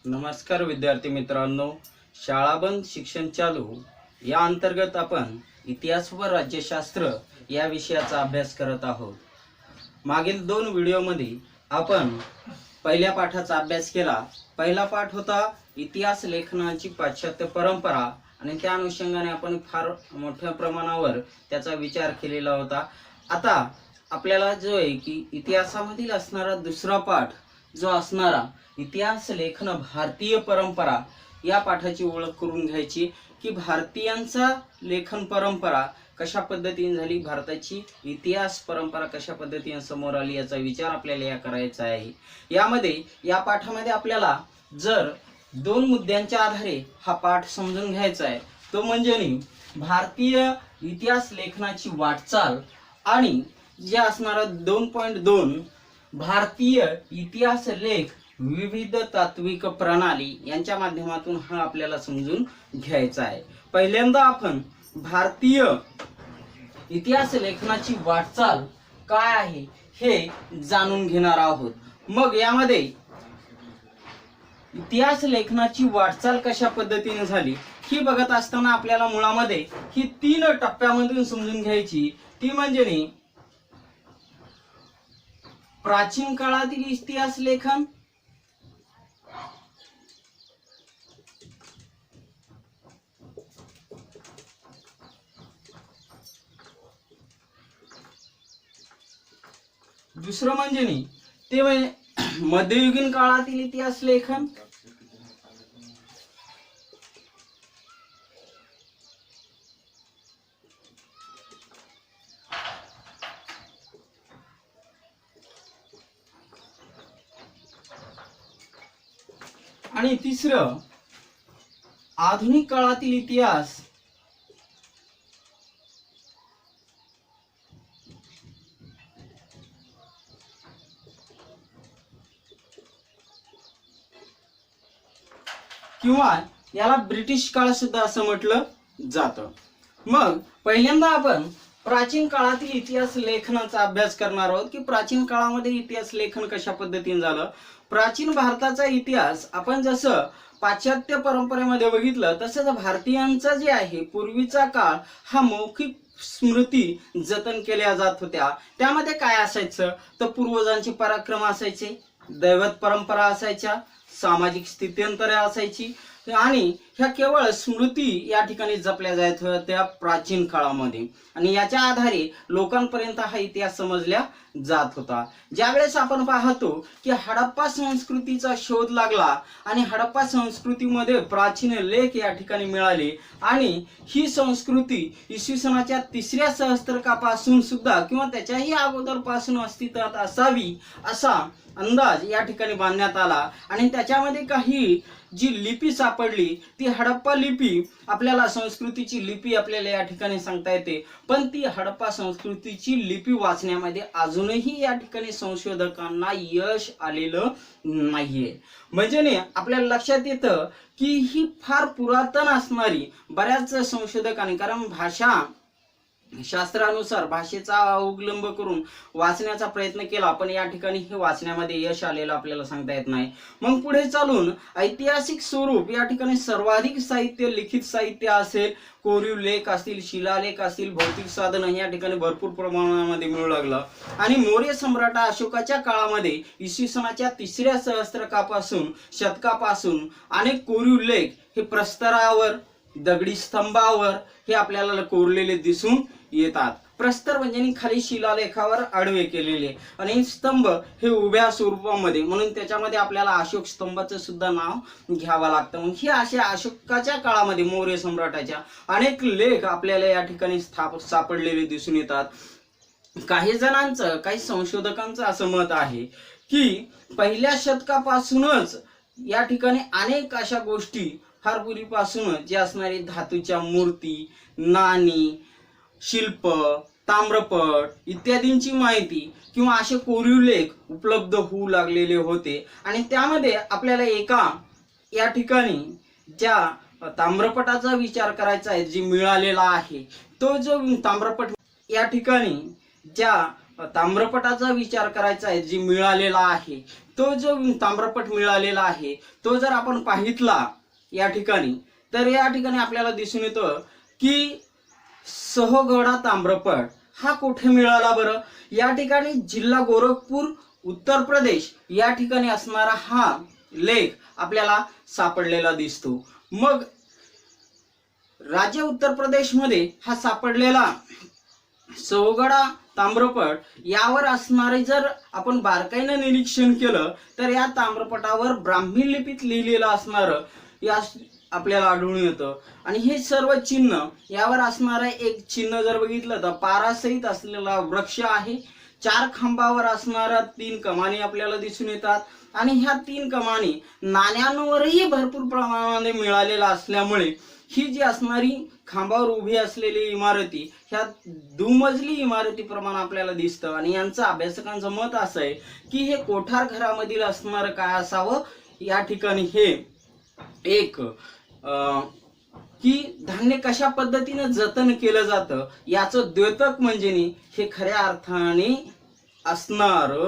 नमस्कार विद्यार्थी मित्रांनो, शाळाबंद शिक्षण चालू या अंतर्गत आपण इतिहास व राज्यशास्त्र या विषयाचा अभ्यास करत आहोत। मागील 2 व्हिडिओमध्ये आपण पहिल्या पाठाचा अभ्यास केला। पहिला पाठ होता इतिहास लेखनाची पाश्चात्य परंपरा आणि त्या अनुषंगाने आपण फार मोठ्या प्रमाणावर त्याचा विचार केलेला होता। आता आपल्याला जो आहे की इतिहासामधील असणारा दुसरा पाठ जो असणारा इतिहास लेखन भारतीय परंपरा या पाठाची ओळख करून घ्यायची की भारतीयांचा लेखन परंपरा कशा पद्धतीने झाली, भारताची इतिहास परंपरा कशा पद्धतीने समोर आली याचा विचार आपल्याला या करायचा आहे। यामध्ये या पाठामध्ये आपल्याला जर 2 मुद्द्यांच्या आधारे हा पाठ समजून घ्यायचा आहे, तो म्हणजे भारतीय इतिहास लेखनाची वाटचाल आणि जे असणारा 2.2 भारतीय इतिहास लेख विविध तात्विक प्रणाली यांच्या माध्यमातून हा आपल्याला समजून घ्यायचा आहे। पहिल्यांदा आपण भारतीय इतिहास लेखनाची वाटचाल काय आहे हे जाणून घेणार आहोत। मग यामध्ये इतिहास लेखनाची वाटचाल कशा पद्धतीने झाली ही बघत असताना आपल्याला मुळामध्ये ही 3 टप्प्यामधून समजून घ्यायची। ती म्हणजे प्राचीन काळातील इतिहास लेखन, दुसरं म्हणजे ते मध्ययुगीन काळातील इतिहास लेखन, आणि तिसरं आधुनिक काळातील इतिहास किंवा याला ब्रिटिश काळ सुद्धा असं म्हटलं जातं। मग पहिल्यांदा आपण प्राचीन काळातील इतिहास लेखनाचा अभ्यास करणार आहोत की प्राचीन काळामध्ये इतिहास लेखन कशा पद्धतीने झालं। प्राचीन भारताचा इतिहास आपण जसं पाश्चात्य परंपरेमध्ये बघितलं तसंच भारतीयांचा जे आहे पूर्वीचा काळ हा मौखिक स्मृती जतन केल्या जात होत्या। त्यामध्ये काय असायचं तर पूर्वजांचे पराक्रम असायचे, दैवत परंपरा असायच्या, सामाजिक स्थित्यंतरे असायची आणि ह्या केवळ स्मृती या ठिकाणी जपल्या जात होत्या प्राचीन काळामध्ये आणि याच्या आधारे लोकांपर्यंत हा इतिहास समजल्या जात होता। ज्यावेळेस आपण पाहतो की हडप्पा संस्कृतीचा शोध लागला आणि हडप्पा संस्कृतीमध्ये प्राचीन लेख या ठिकाणी मिळाले आणि ही संस्कृती इसवी सनाच्या 3ऱ्या सहस्त्रकापासून सुद्धा किंवा त्याच्याही अगोदरपासून अस्तित्वात असावी असा अंदाज या ठिकाणी बांधण्यात आला आणि त्याच्यामध्ये काही जी लिपी सापडली ती हडप्पा लिपी आपल्याला संस्कृतीची लिपी आपल्याला या ठिकाणी सांगता येते, पण ती हडप्पा संस्कृतीची लिपी वाचण्यामध्ये अजूनही या ठिकाणी संशोधकांना यश आलेलं नाहीये। म्हणजे आपल्याला लक्षात येतं की ही फार पुरातन असणारी बऱ्याच संशोधकांनी, कारण भाषा शास्त्रानुसार भाषेचा अवलंब करून वाचण्याचा प्रयत्न केला पण या ठिकाणी हे वाचण्यामध्ये यश आलेलं आपल्याला सांगता येत नाही। मग पुढे चालून ऐतिहासिक स्वरूप या ठिकाणी सर्वाधिक साहित्य, लिखित साहित्य असेल, कोरीव लेख असतील, शिलालेख असतील, भौतिक साधन या ठिकाणी भरपूर प्रमाणामध्ये मिळू लागलं आणि मौर्य सम्राट अशोकाच्या काळामध्ये इसवी सनाच्या 3ऱ्या सहस्त्रकापासून शतकापासून अनेक कोरीव लेख हे प्रस्तरावर, दगडी स्तंभावर हे आपल्याला कोरलेले दिसून येतात। प्रस्तर म्हणजे खाली शिलालेखावर आडवे केलेले आणि स्तंभ हे उभ्या स्वरूपामध्ये, म्हणून त्याच्यामध्ये आपल्याला अशोक स्तंभाचं सुद्धा नाव घ्यावं लागतं। मग हे अशा अशोकाच्या काळामध्ये मौर्य सम्राटाच्या अनेक लेख आपल्याला या ठिकाणी सापडलेले दिसून येतात। काही जणांचं, काही संशोधकांचं असं मत आहे की पहिल्या शतकापासूनच या ठिकाणी अनेक अशा गोष्टी फार पूर्वीपासून जे असणारी धातूच्या मूर्ती, नाणी, शिल्प, ताम्रपट इत्यादींची माहिती किंवा असे कोरीव लेख उपलब्ध होऊ लागलेले होते आणि त्यामध्ये आपल्याला एका या ठिकाणी ज्या ताम्रपटाचा विचार करायचा आहे जी मिळालेला आहे, तो जो ताम्रपट या ठिकाणी ज्या ताम्रपटाचा विचार करायचा आहे जी मिळालेला आहे तो जो ताम्रपट मिळालेला आहे तो जर आपण पाहितला या ठिकाणी, तर या ठिकाणी आपल्याला दिसून येतं की सहोगडा ताम्रपट हा कुठे मिळाला बरं? या ठिकाणी जिल्हा गोरखपूर, उत्तर प्रदेश या ठिकाणी असणारा हा लेख आपल्याला सापडलेला दिसतो. मग राज्य उत्तर प्रदेश मध्ये हा सापडलेला सहोगडा ताम्रपट यावर असणारे जर आपण बारकाईने निरीक्षण केलं तर या ताम्रपटावर ब्राह्मी लिपीत लिहिलेलं असणारं या आपल्याला आढळून येतं. आणि हे सर्व चिन्ह यावर असणारं एक चिन्ह जर बघितलं तर पारासहित असलेला वृक्ष आहे. 4 खांबावर असणाऱ्या 3 कमानी आपल्याला दिसून येतात. आणि ह्या 3 कमानी नाण्यांवरही भरपूर प्रमाणामध्ये मिळालेला असल्यामुळे ही जी असणारी खांबावर उभी असलेली इमारती ह्या दुमजली इमारती प्रमाणे आपल्याला दिसतं. आणि यांचं अभ्यासकांचं मत असं आहे की हे कोठार घरामधील असणारं काय असावं, या ठिकाणी हे एक की धान्य कशा पद्धतीने जतन केलं जातं याचं द्योतक म्हणजे हे खऱ्या अर्थाने असणार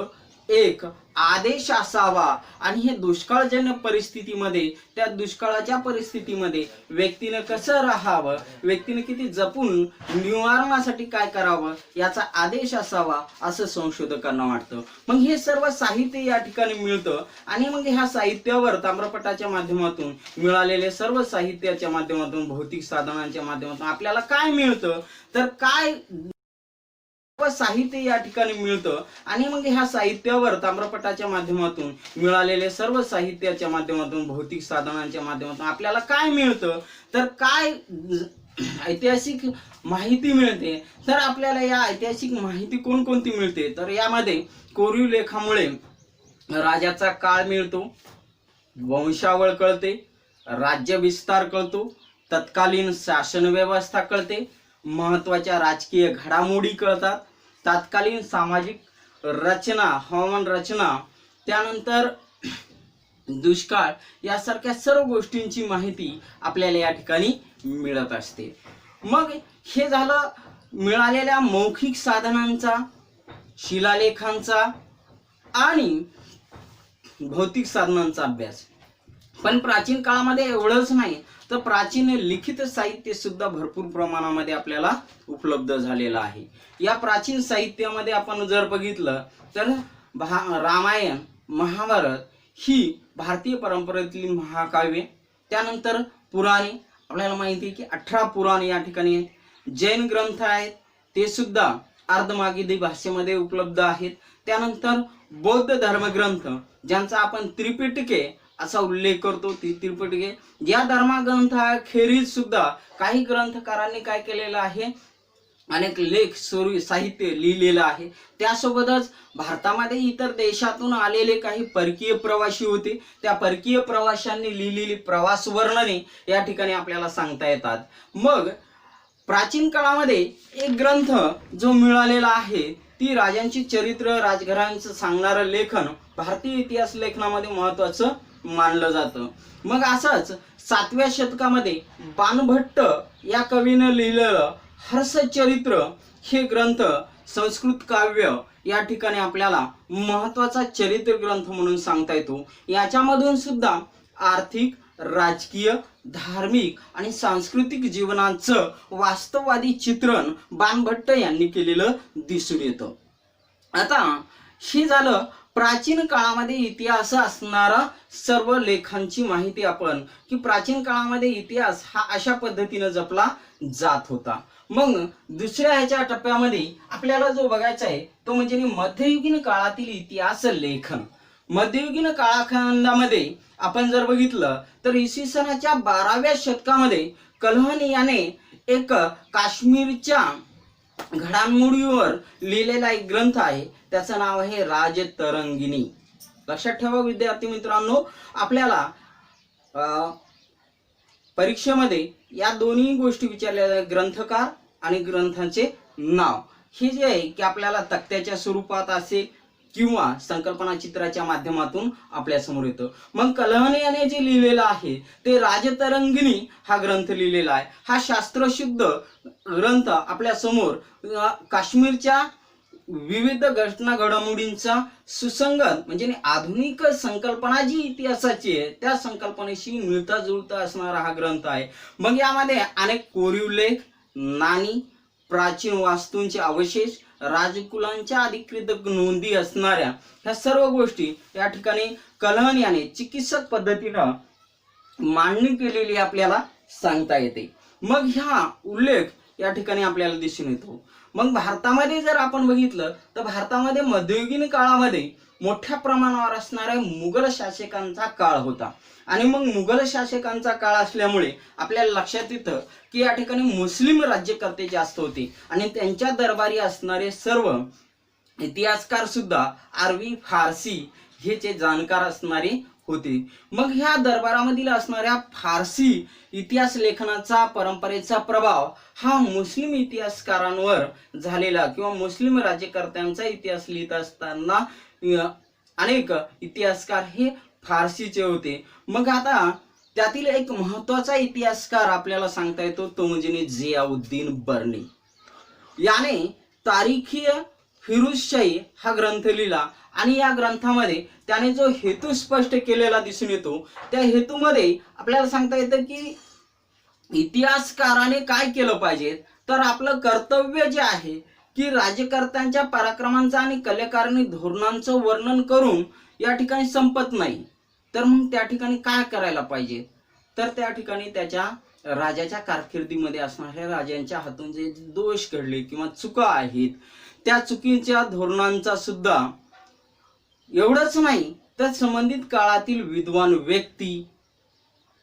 एक आदेश असावा. आणि हे दुष्काळजन्य परिस्थितीमध्ये, त्या दुष्काळाच्या परिस्थितीमध्ये व्यक्तीने कसं राहावं, व्यक्तीने किती जपून निवारणासाठी काय करावं याचा आदेश असावा असं संशोधकांना वाटतं. मग हे सर्व साहित्य या ठिकाणी मिळतं. आणि मग ह्या साहित्यावर ताम्रपटाच्या माध्यमातून मिळालेले सर्व साहित्याच्या माध्यमातून, भौतिक साधनांच्या माध्यमातून आपल्याला काय मिळतं, तर काय साहित्य या ठिकाणी मिळतं. आणि मग ह्या साहित्यावर ताम्रपटाच्या माध्यमातून मिळालेले सर्व साहित्याच्या माध्यमातून, भौतिक साधनांच्या माध्यमातून आपल्याला काय मिळतं, तर काय ऐतिहासिक माहिती मिळते. तर आपल्याला या ऐतिहासिक माहिती कोणकोणती मिळते, तर यामध्ये कोरीव लेखामुळे राजाचा काळ मिळतो, वंशावळ कळते, राज्य विस्तार कळतो, तत्कालीन शासन व्यवस्था कळते, महत्वाच्या राजकीय घडामोडी कळतात, तत्कालीन सामाजिक रचना, हवामान रचना, त्यानंतर दुष्काळ यासारख्या सर्व गोष्टींची माहिती आपल्याला या ठिकाणी मिळत असते. मग हे झालं मिळालेल्या मौखिक साधनांचा, शिलालेखांचा आणि भौतिक साधनांचा अभ्यास. पण प्राचीन काळामध्ये एवढंच नाही तर प्राचीन लिखित साहित्य सुद्धा भरपूर प्रमाणामध्ये आपल्याला उपलब्ध झालेलं आहे. या प्राचीन साहित्यामध्ये आपण जर बघितलं तर रामायण, महाभारत ही भारतीय परंपरेतली महाकाव्ये, त्यानंतर पुराणे, आपल्याला माहिती आहे की 18 पुराणे या ठिकाणी आहेत. जैन ग्रंथ आहेत ते सुद्धा अर्धमागधी भाषेमध्ये उपलब्ध आहेत. त्यानंतर बौद्ध धर्मग्रंथ ज्यांचा आपण त्रिपिटके असा उल्लेख करतो, ती त्रिपिटके, या धर्मग्रंथाखेरीज सुद्धा काही ग्रंथकारांनी काय केलेलं आहे, अनेक लेख साहित्य लिहिलेलं आहे. त्यासोबतच भारतामध्ये इतर देशातून आलेले काही परकीय प्रवासी होते, त्या परकीय प्रवाशांनी लिहिलेली प्रवास वर्णने या ठिकाणी आपल्याला सांगता येतात. मग प्राचीन काळामध्ये एक ग्रंथ जो मिळालेला आहे ती राजांची चरित्र, राजघरांचं सांगणारं लेखन भारतीय इतिहास लेखनामध्ये महत्वाचं मानलं जातं. मग असंच 7व्या शतकामध्ये बाणभट्ट या कवीनं लिहिलेलं हर्षचरित्र हे ग्रंथ संस्कृत काव्य या ठिकाणी आपल्याला महत्वाचा चरित्र ग्रंथ म्हणून सांगता येतो. याच्यामधून सुद्धा आर्थिक, राजकीय, धार्मिक आणि सांस्कृतिक जीवनाचं वास्तववादी चित्रण बाणभट्ट यांनी केलेलं दिसून येतं. आता हे झालं प्राचीन काळामध्ये इतिहास असणारा सर्व लेखांची माहिती आपण, की प्राचीन काळामध्ये इतिहास हा अशा पद्धतीने जपला जात होता. मग दुसऱ्या ह्याच्या टप्प्यामध्ये आपल्याला जो बघायचा आहे तो म्हणजे मध्ययुगीन काळातील इतिहास लेखन. मध्ययुगीन काळखंडामध्ये आपण जर बघितलं तर इसवी सनाच्या 12व्या शतकामध्ये कल्हण याने एक काश्मीरच्या घडामोडीवर लिहिलेला एक ग्रंथ आहे, त्याचं नाव आहे राजतरंगिणी. लक्षात ठेवा विद्यार्थी मित्रांनो, आपल्याला परीक्षेमध्ये या दोन्ही गोष्टी विचारल्या, ग्रंथकार आणि ग्रंथाचे नाव. हे जे आहे की आपल्याला तक्त्याच्या स्वरूपात असेल किंवा संकल्पना चित्राच्या माध्यमातून आपल्या समोर येतं. मग कल्हण याने जे लिहिलेलं आहे ते राजतरंगिणी हा ग्रंथ लिहिलेला आहे. हा शास्त्रशुद्ध ग्रंथ आपल्या समोर काश्मीरच्या विविध घटना घडामोडींचा सुसंगत म्हणजे आधुनिक संकल्पना जी इतिहासाची आहे त्या संकल्पनेशी मिळता जुळता असणारा हा ग्रंथ आहे। मग यामध्ये अनेक कोरीव लेख, नाणी, प्राचीन वास्तूंचे अवशेष, राजकुलांच्या अधिकृत नोंदी असणाऱ्या ह्या सर्व गोष्टी या ठिकाणी कलहन याने चिकित्सक पद्धतीनं मांडणी केलेली आपल्याला सांगता येते। मग ह्या उल्लेख या ठिकाणी आपल्याला दिसून येतो। मग भारतामध्ये जर आपण बघितलं तर भारतामध्ये मध्ययुगीन काळामध्ये मोठ्या प्रमाणावर असणाऱ्या मुघल शासकांचा काळ होता आणि मग मुघल शासकांचा काळ असल्यामुळे आपल्याला लक्षात येतं की या ठिकाणी मुस्लिम राज्यकर्ते जास्त होते आणि त्यांच्या दरबारी असणारे सर्व इतिहासकार सुद्धा अरबी फारसी हेचे जाणकार असणारे होते। मग ह्या दरबारामधील असणाऱ्या फारसी इतिहास लेखनाचा परंपरेचा प्रभाव हा मुस्लिम इतिहासकारांवर झालेला किंवा मुस्लिम राज्यकर्त्यांचा इतिहास लिहित असताना अनेक इतिहासकार हे फारसीचे होते। मग आता त्यातील एक महत्त्वाचा इतिहासकार आपल्याला सांगता येतो तो म्हणजे जियाउद्दीन बर्नी। याने तारीखीय फिरुजशाही हा ग्रंथ लिहिला आणि या ग्रंथामध्ये त्याने जो हेतू स्पष्ट केलेला दिसून येतो त्या हेतूमध्ये आपल्याला सांगता येतं की इतिहासकाराने काय केलं पाहिजे तर आपलं कर्तव्य जे आहे की राज्यकर्त्यांच्या पराक्रमांचं आणि कलेकारणी धोरणांचं वर्णन करून या ठिकाणी संपत नाही। तर मग त्या ठिकाणी काय करायला पाहिजे तर त्या ठिकाणी त्याच्या राजाच्या कारकिर्दीमध्ये असणाऱ्या राजांच्या हातून जे दोष घडले किंवा चुका आहेत त्या चुकीच्या धोरणांचा सुद्धा एवढंच नाही तर संबंधित काळातील विद्वान व्यक्ती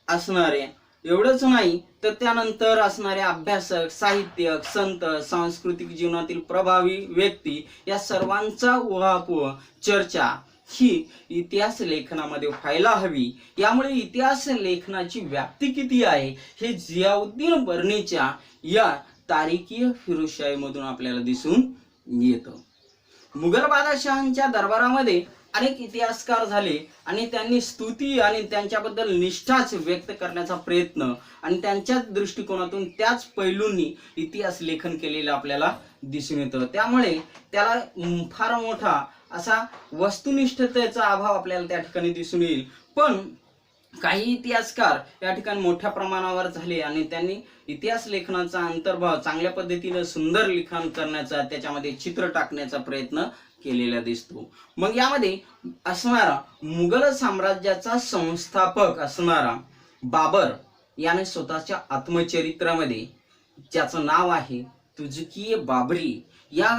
असणारे एवढंच नाही तर त्यानंतर असणारे अभ्यासक, साहित्यक, संत, सांस्कृतिक जीवनातील प्रभावी व्यक्ती या सर्वांचा उहापोह चर्चा ही इतिहास लेखनामध्ये व्हायला हवी। यामुळे इतिहास लेखनाची व्याप्ती किती आहे हे जियाउद्दीन बर्नीच्या या तारीखीय फिरुजशाहीमधून आपल्याला दिसून येतं। मुघल बादशहांच्या दरबारामध्ये अनेक इतिहासकार झाले आणि त्यांनी स्तुती आणि त्यांच्याबद्दल निष्ठाच व्यक्त करण्याचा प्रयत्न आणि त्यांच्या दृष्टिकोनातून त्याच पैलूंनी इतिहास लेखन केलेलं आपल्याला दिसून येतं। त्यामुळे त्याला फार मोठा असा वस्तुनिष्ठतेचा अभाव आपल्याला त्या ठिकाणी दिसून येईल। पण काही इतिहासकार या ठिकाणी मोठ्या प्रमाणावर झाले आणि त्यांनी इतिहास लेखनाचा अंतर्भाव चांगल्या पद्धतीने सुंदर लिखाण करण्याचा त्याच्यामध्ये चित्र टाकण्याचा प्रयत्न केलेला दिसतो। मग यामध्ये असणारा मुघल साम्राज्याचा संस्थापक असणारा बाबर याने स्वतःच्या आत्मचरित्रामध्ये ज्याचं नाव आहे तुझकी बाबरी या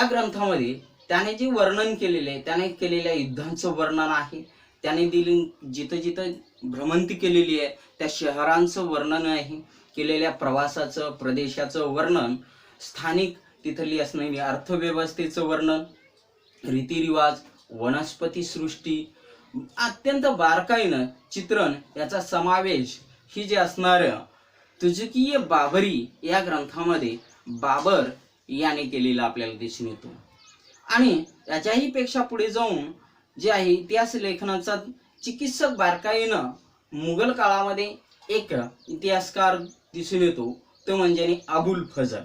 ग्रंथामध्ये त्याने जे वर्णन केलेले त्याने केलेल्या युद्धांचं वर्णन आहे, त्याने जिथं जिथं भ्रमंती केलेली आहे त्या शहरांचं वर्णन आहे, केलेल्या प्रवासाचं प्रदेशाचं वर्णन, स्थानिक तिथली असणारी अर्थव्यवस्थेचं वर्णन, रीतिरिवाज, वनस्पती सृष्टी अत्यंत बारकाईनं चित्रण याचा समावेश ही जे असणार तुझकी बाबरी या ग्रंथामध्ये बाबर याने केलेला आपल्याला दिसून येतो। आणि याच्याही पेक्षा पुढे जाऊन जे आहे इतिहास लेखनाचा चिकित्सक बारकाईनं मुघल काळामध्ये एक इतिहासकार दिसून येतो तो म्हणजे अबुल फजल।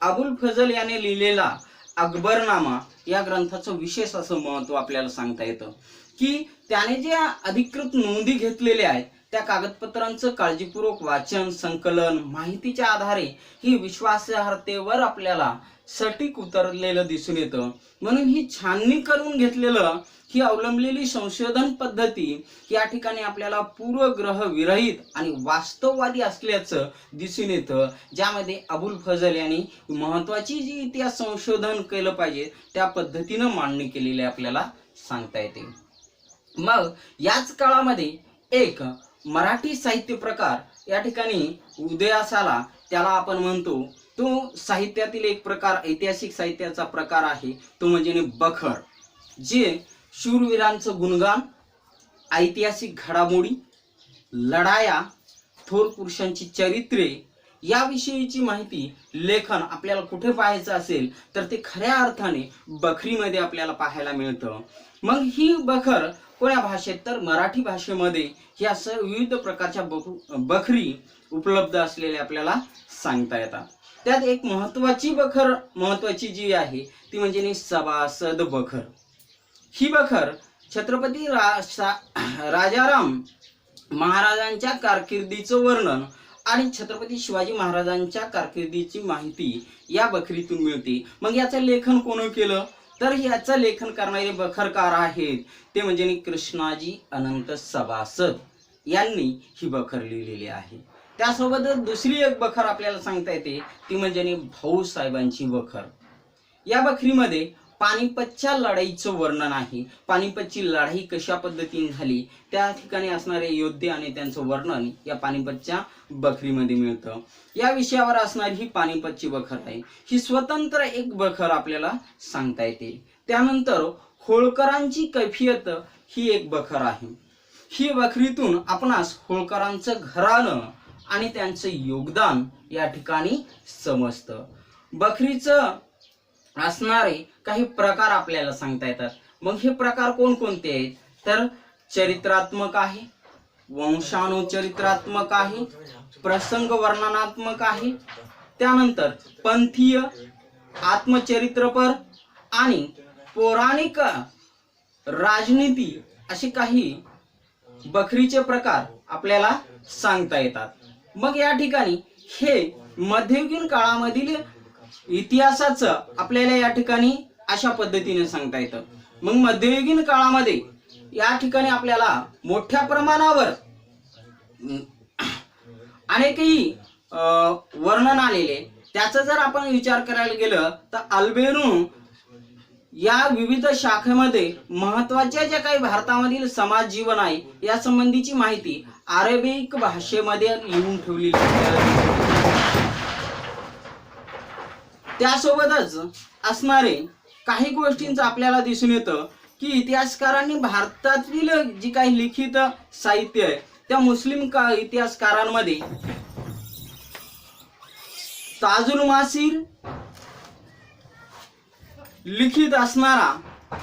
अबुल फजल याने लिहिलेला अकबरनामा या ग्रंथाचं विशेष असं महत्त्व आपल्याला सांगता येतं की त्याने जे अधिकृत नोंदी घेतलेल्या आहेत त्या कागदपत्रांचं काळजीपूर्वक वाचन, संकलन, माहितीच्या आधारे ही विश्वासार्हतेवर आपल्याला सटीक उतरलेलं दिसून येतं। म्हणून ही छाननी करून घेतलेलं ही अवलंबलेली संशोधन पद्धती या ठिकाणी आपल्याला पूर्वग्रह विरहित आणि वास्तववादी असल्याचं दिसून येतं, ज्यामध्ये अबुल फजल यांनी महत्त्वाची जी इतिहास संशोधन केलं पाहिजे त्या पद्धतीनं मांडणी केलेली आपल्याला सांगता येते। मग याच काळामध्ये एक मराठी साहित्य प्रकार या ठिकाणी उदयास आला, त्याला आपण म्हणतो तो साहित्यातील एक प्रकार, ऐतिहासिक साहित्याचा प्रकार आहे तो म्हणजे बखर, जे शूरवीरांचं गुणगान, ऐतिहासिक घडामोडी, लढाया, थोर पुरुषांची चरित्रे याविषयीची माहिती लेखन आपल्याला कुठे पाहायचं असेल तर ते खऱ्या अर्थाने बखरीमध्ये आपल्याला पाहायला मिळतं। मग ही बखर कोण्या भाषेत तर मराठी भाषेमध्ये ह्या विविध प्रकारच्या बखरी उपलब्ध असलेल्या आपल्याला सांगता येतात। त्यात एक महत्वाची जी आहे ती म्हणजे सभासद बखर. ही बखर छत्रपती राजाराम महाराजांच्या कारकिर्दीचं वर्णन आणि छत्रपती शिवाजी महाराजांच्या कारकिर्दीची माहिती या बखरीतून मिळते. मग याचं लेखन कोण केलं तर याचं लेखन करणारे बखरकार आहेत ते म्हणजे कृष्णाजी अनंत सभासद यांनी ही बखर लिहिलेली आहे. त्यासोबतच दुसरी एक बखर आपल्याला सांगता येते ती म्हणजे भाऊसाहेबांची बखर. या बखरीमध्ये पानिपतच्या लढाईचं वर्णन आहे. पानिपतची लढाई कशा पद्धतीने झाली त्या ठिकाणी असणारे योद्धे आणि त्यांचं वर्णन या पानिपतच्या बखरीमध्ये मिळतं. या विषयावर असणारी ही पानिपतची बखर आहे. ही स्वतंत्र एक बखर आपल्याला सांगता येते. त्यानंतर होळकरांची कैफियत ही एक बखर आहे. ही बखरीतून आपणास होळकरांचं घराणं आणि त्यांचं योगदान या ठिकाणी समजतं. बखरीचं असणारे काही प्रकार आपल्याला सांगता येतात. मग हे प्रकार कोणकोणते आहेत तर चरित्रात्मक आहे, वंशानुचरित्रात्मक आहे, प्रसंग वर्णनात्मक आहे, त्यानंतर पंथीय, आत्मचरित्रपर आणि पौराणिक राजनीती असे काही बखरीचे प्रकार आपल्याला सांगता येतात. मग या ठिकाणी हे मध्ययुगीन काळामधील इतिहासाचं आपल्याला या ठिकाणी अशा पद्धतीने सांगता येतं. मग मध्ययुगीन काळामध्ये या ठिकाणी आपल्याला मोठ्या प्रमाणावर अनेकही वर्णन आलेले. त्याचा जर आपण विचार करायला गेलं तर अल्बेरू या विविध शाखेमध्ये महत्वाच्या ज्या काही भारतामधील समाज जीवन आहे या संबंधीची माहिती अरेबिक भाषेमध्ये लिहून ठेवलेली आहे. त्यासोबतच असणारे काही गोष्टींचं आपल्याला दिसून येतं की इतिहासकारांनी भारतातील जी काही लिखित साहित्य आहे त्या मुस्लिम इतिहासकारांमध्ये ताजुल मासीर लिखित असणारा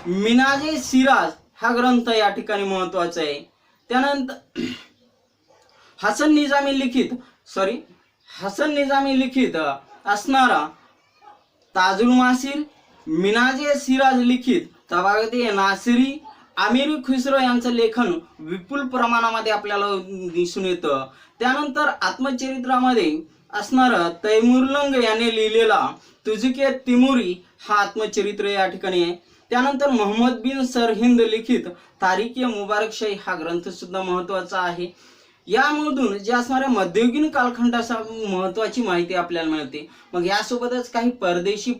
मिनाजे सिराज हा ग्रंथ या ठिकाणी महत्वाचा आहे. त्यानंतर हसन निजामी लिखित असणारा ताजुल मासीर, मिनाजे सिराज लिखित तबागते नासिरी, अमीर खुसरो यांचं लेखन विपुल प्रमाणामध्ये आपल्याला दिसून येतं. त्यानंतर आत्मचरित्रामध्ये असणार तैमुरलंग याने लिहिलेला तुझके तिमुरी हा आत्मचरित्र या ठिकाणी आहे. त्यानंतर मोहम्मद बिन सरहिंद लिखित तारिख मुबारकशाही हा ग्रंथ सुद्धा महत्वाचा आहे. यामधून जे असणाऱ्या मध्ययुगीन कालखंडाचा महत्वाची माहिती आपल्याला मिळते. मग यासोबतच काही परदेशी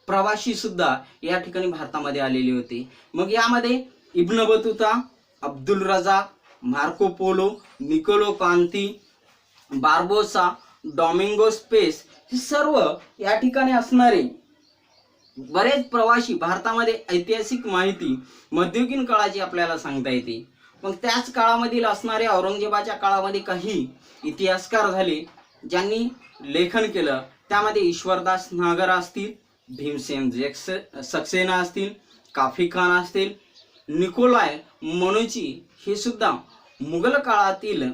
प्रवासी सुद्धा या ठिकाणी भारतामध्ये आलेले होते. मग यामध्ये Ibn Battuta, Abdul Razzaq, Marco Polo, Niccolo Conti, Barbosa, Domingo Paes हे सर्व या ठिकाणी असणारे बरेच प्रवासी भारतामध्ये ऐतिहासिक माहिती मध्ययुगीन काळाची आपल्याला सांगता येते. मग त्याच काळामधील असणारे औरंगजेबाच्या काळामध्ये काही इतिहासकार झाले ज्यांनी लेखन केलं. त्यामध्ये ईश्वरदास नागर असतील, भीमसेन सक्सेना असतील, काफी खान असतील, निकोलाय मनुची हे सुद्धा मुघल काळातील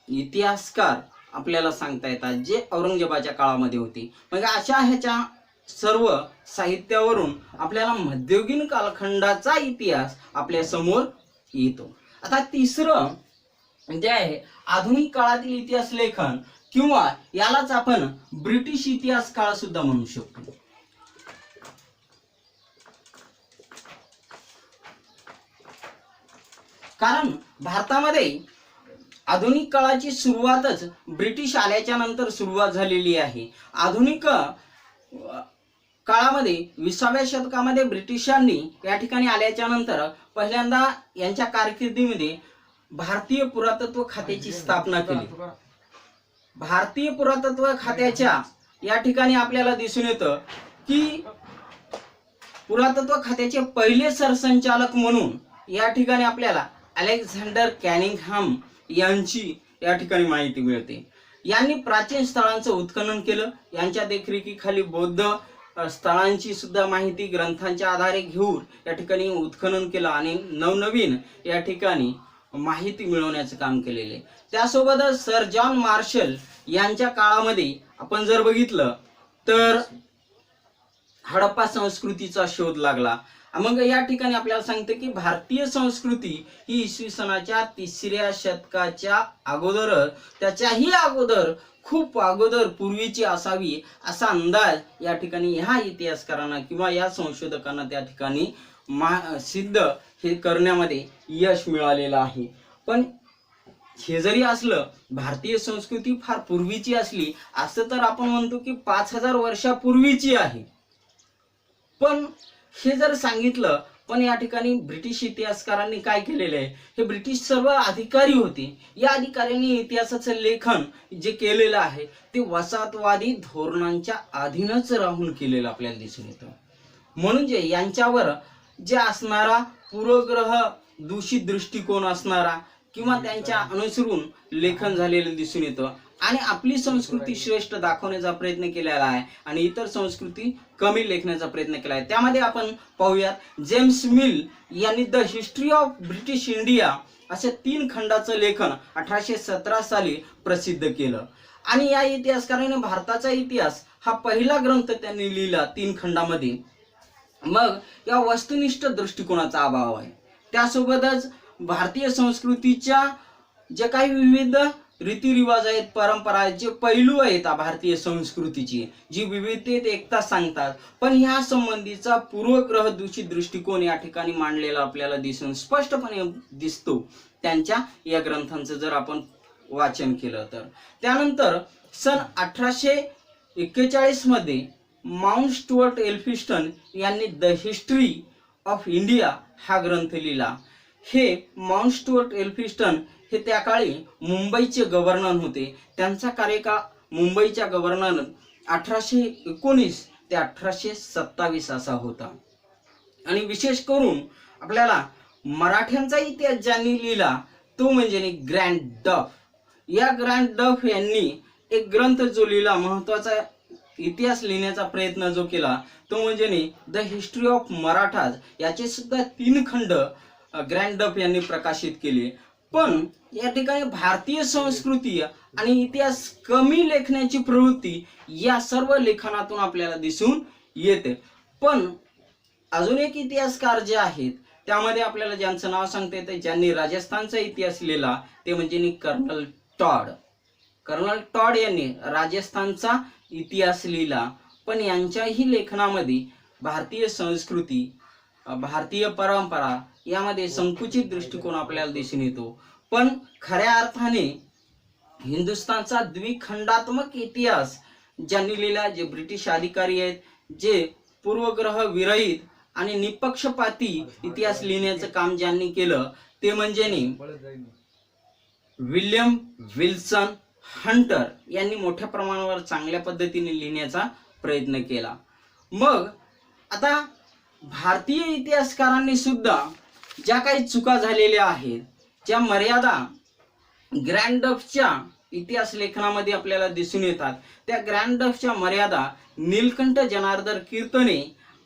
इतिहासकार आपल्याला सांगता येतात जे औरंगजेबाच्या काळामध्ये होते. मग अशा ह्याच्या सर्व साहित्यावरून आपल्याला मध्ययुगीन कालखंडाचा इतिहास आपल्या समोर येतो. आता तिसरं जे आहे आधुनिक काळातील इतिहास लेखन किंवा यालाच आपण ब्रिटिश इतिहास काळ सुद्धा म्हणू शकतो. कारण भारतामध्ये आधुनिक काळाची सुरुवातच ब्रिटिश आल्याच्या नंतर सुरुवात झालेली आहे. आधुनिक काळामध्ये 20व्या शतकामध्ये ब्रिटिशांनी या ठिकाणी आल्याच्या नंतर पहिल्यांदा यांच्या कारकिर्दीमध्ये भारतीय पुरातत्व खात्याची स्थापना केली. भारतीय पुरातत्व खात्याच्या या ठिकाणी आपल्याला दिसून येतं की पुरातत्व खात्याचे पहिले सरसंचालक म्हणून या ठिकाणी आपल्याला अलेक्झांडर कॅनिंगहॅम यांची या ठिकाणी माहिती मिळते. यांनी प्राचीन स्थळांचं उत्खनन केलं. यांच्या देखरेखीखाली बौद्ध स्थळांची सुद्धा माहिती ग्रंथांच्या आधारे घेऊन या ठिकाणी उत्खनन केलं आणि नवनवीन या ठिकाणी माहिती मिळवण्याचं काम केलेले. त्यासोबतच सर जॉन मार्शल यांच्या काळामध्ये आपण जर बघितलं तर हडप्पा संस्कृतीचा शोध लागला। मग या ठिकाणी आपल्याला सांगते की भारतीय संस्कृती ही इसवी सनाच्या 3ऱ्या शतकाच्या अगोदर, त्याच्याही अगोदर, खूप अगोदर पूर्वीची असावी असा अंदाज या ठिकाणी ह्या इतिहासकारांना किंवा या संशोधकांना त्या ठिकाणी सिद्ध हे करण्यामध्ये यश मिळालेलं आहे। पण हे जरी असलं, भारतीय संस्कृती फार पूर्वीची असली असं तर आपण म्हणतो की 5000 वर्षापूर्वीची आहे, पण हे जर सांगितलं, पण या ठिकाणी ब्रिटिश इतिहासकारांनी काय केलेले आहे, हे ब्रिटिश सर्व अधिकारी होते, या अधिकाऱ्यांनी इतिहासाचं लेखन जे केलेलं आहे ते वसाहतवादी धोरणांच्या अधीनच राहून केलेलं आपल्याला दिसून येतं। म्हणून जे यांच्यावर जे असणारा पूर्वग्रह दूषित दृष्टिकोन असणारा किंवा त्यांच्या अनुसरून लेखन झालेलं दिसून येतं आणि आपली संस्कृती श्रेष्ठ दाखवण्याचा प्रयत्न केलेला आहे आणि इतर संस्कृती कमी लेखण्याचा प्रयत्न केला आहे। त्यामध्ये आपण पाहूयात, जेम्स मिल यांनी the history of British India अशा 3 खंडाचं लेखन 1817 साली प्रसिद्ध केलं आणि या इतिहासकाराने भारताचा इतिहास हा पहिला ग्रंथ त्यांनी लिहिला 3 खंडामध्ये। मग या वस्तुनिष्ठ दृष्टिकोनाचा अभाव आहे, त्यासोबतच भारतीय संस्कृतीच्या जे काही विविध रीतिरिवाज आहेत, परंपरा आहेत, जे पैलू आहेत भारतीय संस्कृतीची, जी विविधतेत एकता सांगतात, पण ह्या संबंधीचा पूर्वग्रह दूषित दृष्टिकोन या ठिकाणी मांडलेला आपल्याला दिसून स्पष्टपणे दिसतो त्यांच्या या ग्रंथांचं जर आपण वाचन केलं तर। त्यानंतर सन 1841 मध्ये माउंट स्टुअर्ट एल्फिस्टन यांनी द हिस्ट्री ऑफ इंडिया हा ग्रंथ लिहिला। हे माउंट स्टुअर्ट एल्फिस्टन हे त्या काळी मुंबईचे गव्हर्नर होते, त्यांचा कार्यकाळ मुंबईच्या गव्हर्नर 1819 ते 1827 असा होता। आणि विशेष करून आपल्याला मराठ्यांचा इतिहास ज्यांनी लिहिला तो म्हणजे ग्रँड डफ। या ग्रँड डफ यांनी एक ग्रंथ जो लिहिला, महत्वाचा इतिहास लिहिण्याचा प्रयत्न जो केला तो म्हणजे द हिस्ट्री ऑफ मराठाज, याचे सुद्धा 3 खंड ग्रँड डफ यांनी प्रकाशित केले। पण या ठिकाणी भारतीय संस्कृती आणि इतिहास कमी लेखण्याची प्रवृत्ती या सर्व लेखनातून आपल्याला दिसून येते। पण अजून एक इतिहासकार जे आहेत त्यामध्ये आपल्याला ज्यांचं नाव सांगता येतं, ज्यांनी राजस्थानचा इतिहास लिहिला ते म्हणजे कर्नल टॉड। कर्नल टॉड यांनी राजस्थानचा इतिहास लिहिला, पण यांच्याही लेखनामध्ये भारतीय संस्कृती, भारतीय परंपरा यामध्ये संकुचित दृष्टिकोन आपल्याला दिसून येतो। पण खऱ्या अर्थाने हिंदुस्थानचा द्विखंडात्मक इतिहास ज्यांनी लिहिला, जे ब्रिटिश अधिकारी आहेत, जे पूर्वग्रह विरहित आणि निपक्षपाती इतिहास लिहिण्याचं काम ज्यांनी केलं ते म्हणजे विल्यम विल्सन हंटर यांनी मोठ्या प्रमाणावर चांगल्या पद्धतीने लिहिण्याचा प्रयत्न केला। मग आता भारतीय इतिहासकारांनी सुद्धा ज्या काही चुका झालेल्या आहेत, ज्या मर्यादा ग्रँड डफच्या इतिहास लेखनामध्ये आपल्याला दिसून येतात, त्या ग्रँड डफच्या मर्यादा नीलकंठ जनार्दन कीर्तने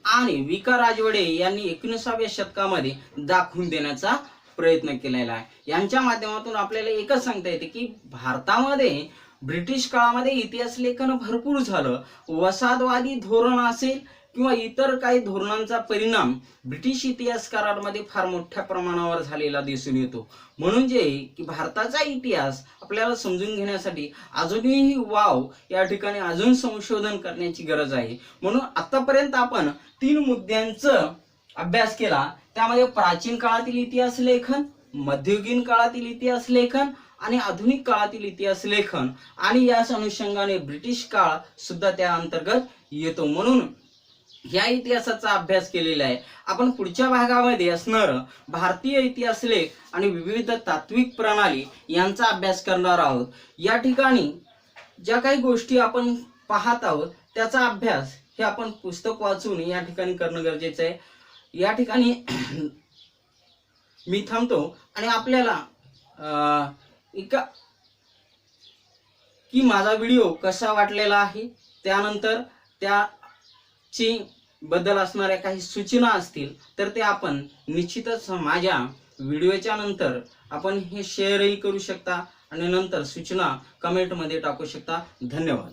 आणि विका राजवडे यांनी 19व्या शतकामध्ये दाखवून देण्याचा प्रयत्न केलेला आहे। यांच्या माध्यमातून आपल्याला एकच सांगता येते की भारतामध्ये ब्रिटिश काळामध्ये इतिहास लेखन भरपूर झालं, वसाहतवादी धोरण असेल किंवा इतर काही धोरणांचा परिणाम ब्रिटिश इतिहासकारांमध्ये फार मोठ्या प्रमाणावर झालेला दिसून येतो। म्हणून जे की भारताचा इतिहास आपल्याला समजून घेण्यासाठी अजूनही वाव या ठिकाणी अजून संशोधन करण्याची गरज आहे। म्हणून आतापर्यंत आपण 3 मुद्द्यांचा अभ्यास केला, त्यामध्ये प्राचीन काळातील इतिहास लेखन, मध्ययुगीन काळातील इतिहास लेखन आणि आधुनिक काळातील इतिहास लेखन, आणि याच अनुषंगाने ब्रिटिश काळ सुद्धा त्या अंतर्गत येतो। म्हणून ह्या इतिहासाचा अभ्यास केलेला आहे। आपण पुढच्या भागामध्ये असणार भारतीय इतिहास लेख आणि विविध तात्विक प्रणाली यांचा अभ्यास करणार आहोत। या ठिकाणी ज्या काही गोष्टी आपण पाहत आहोत त्याचा अभ्यास हे आपण पुस्तक वाचून या ठिकाणी करणं गरजेचं आहे। या ठिकाणी मी थांबतो आणि आपल्याला की माझा व्हिडिओ कसा वाटलेला आहे, त्यानंतर त्याची बद्दल असणाऱ्या काही सूचना असतील तर ते आपण निश्चितच माझ्या व्हिडिओच्या नंतर आपण हे शेअरही करू शकता आणि नंतर सूचना कमेंटमध्ये टाकू शकता। धन्यवाद।